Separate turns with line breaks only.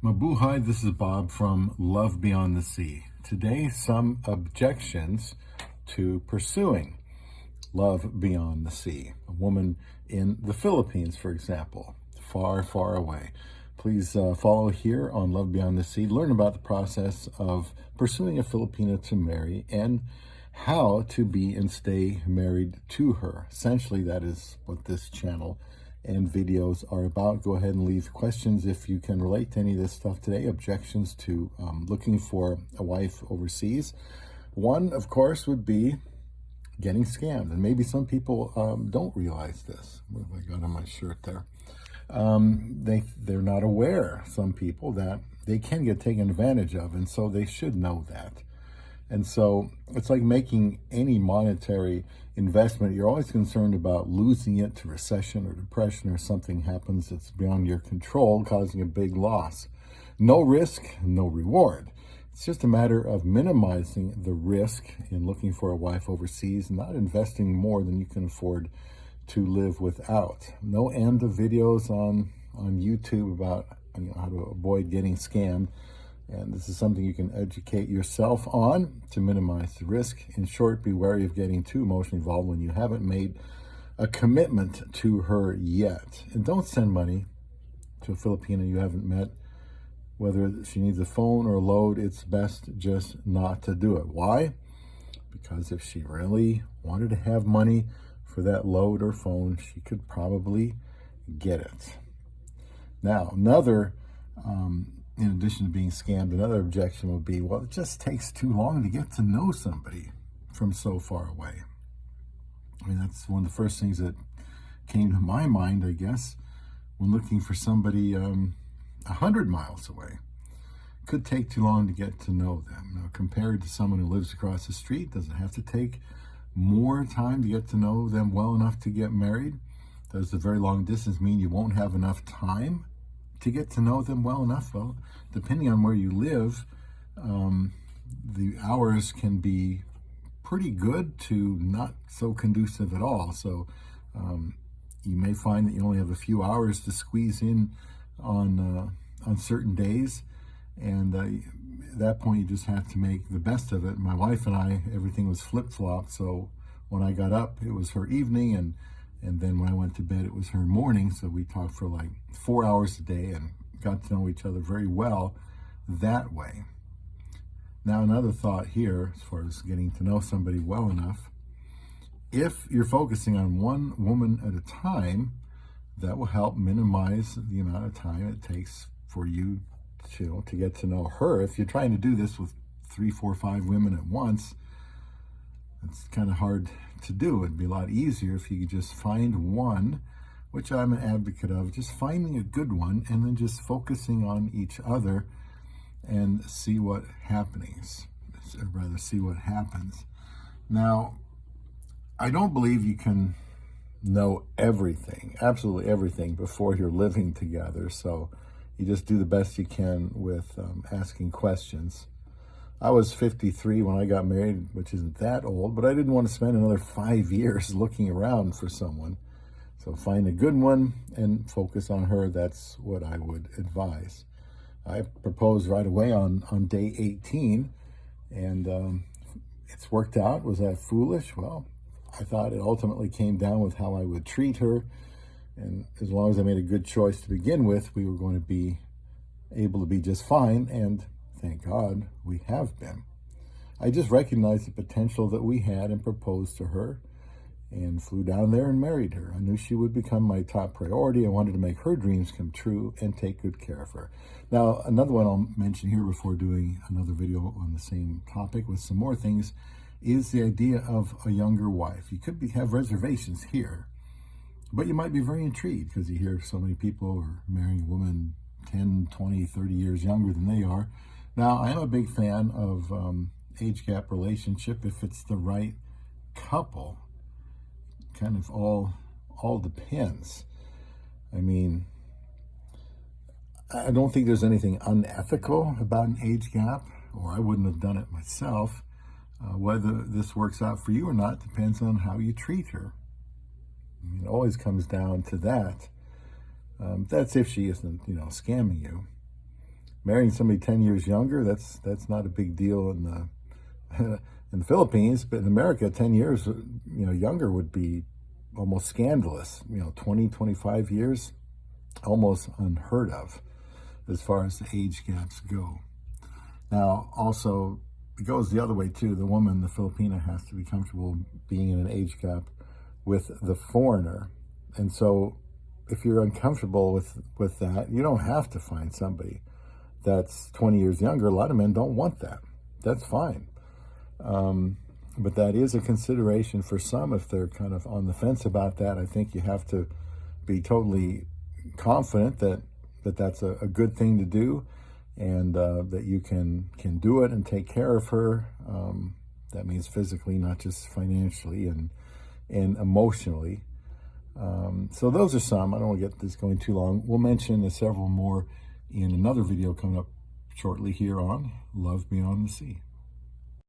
Mabuhay, this is Bob from Love Beyond the Sea. Today, some objections to pursuing love beyond the sea. A woman in the Philippines, for example, far, far away. Please follow here on Love Beyond the Sea. Learn about the process of pursuing a Filipina to marry and how to be and stay married to her. Essentially, that is what this channel and videos are about. Go ahead and leave questions if you can relate to any of this stuff today. Objections to looking for a wife overseas. One, of course, would be getting scammed. And maybe some people don't realize this. What have I got on my shirt there? They're not aware, some people, that they can get taken advantage of, and so they should know that. And so it's like making any monetary investment. You're always concerned about losing it to recession or depression, or something happens that's beyond your control, causing a big loss. No risk, no reward. It's just a matter of minimizing the risk in looking for a wife overseas, not investing more than you can afford to live without. No end of videos on YouTube about how to avoid getting scammed. And this is something you can educate yourself on to minimize the risk. In short, be wary of getting too emotionally involved when you haven't made a commitment to her yet. And don't send money to a Filipina you haven't met. Whether she needs a phone or a load, it's best just not to do it. Why? Because if she really wanted to have money for that load or phone, she could probably get it. Now, another in addition to being scammed, another objection would be, well, it just takes too long to get to know somebody from so far away. I mean, that's one of the first things that came to my mind, I guess, when looking for somebody 100 miles away. It could take too long to get to know them. Now, compared to someone who lives across the street, does it have to take more time to get to know them well enough to get married? Does the very long distance mean you won't have enough time to get to know them well enough? Well, depending on where you live, the hours can be pretty good to not so conducive at all. So you may find that you only have a few hours to squeeze in on certain days, and at that point you just have to make the best of it. My wife and I, everything was flip-flopped, so when I got up it was her evening, and then when I went to bed it was her morning. So we talked for like 4 hours a day and got to know each other very well that way. Now, another thought here, as far as getting to know somebody well enough, if you're focusing on one woman at a time, that will help minimize the amount of time it takes for you to get to know her. If you're trying to do this with 3, 4, 5 women at once, it's kind of hard to do. It'd be a lot easier if you could just find one, which I'm an advocate of, just finding a good one and then just focusing on each other and see what happens. Now, I don't believe you can know everything, absolutely everything, before you're living together. So you just do the best you can with asking questions. I was 53 when I got married, which isn't that old, but I didn't want to spend another 5 years looking around for someone. So find a good one and focus on her. That's what I would advise. I proposed right away on day 18, and it's worked out. Was that foolish? Well, I thought it ultimately came down with how I would treat her. And as long as I made a good choice to begin with, we were going to be able to be just fine. And thank God we have been. I just recognized the potential that we had and proposed to her and flew down there and married her. I knew she would become my top priority. I wanted to make her dreams come true and take good care of her. Now, another one I'll mention here before doing another video on the same topic with some more things is the idea of a younger wife. You could have reservations here, but you might be very intrigued because you hear so many people are marrying a woman 10, 20, 30 years younger than they are. Now, I am a big fan of age gap relationship if it's the right couple. Kind of all depends. I mean, I don't think there's anything unethical about an age gap, or I wouldn't have done it myself. Whether this works out for you or not depends on how you treat her. I mean, it always comes down to that. That's if she isn't, scamming you. marrying somebody 10 years younger, that's not a big deal in the in the Philippines, but in America, 10 years younger would be almost scandalous. 20, 25 years, almost unheard of as far as the age gaps go. Now, also, it goes the other way too. The woman, the Filipina, has to be comfortable being in an age gap with the foreigner. And so if you're uncomfortable with that, you don't have to find somebody that's 20 years younger. A lot of men don't want that. That's fine. But that is a consideration for some if they're kind of on the fence about that. I think you have to be totally confident that that's a good thing to do, and that you can do it and take care of her. That means physically, not just financially and emotionally. So those are some. I don't want to get this going too long. We'll mention several more in another video coming up shortly here on Love Beyond the Sea.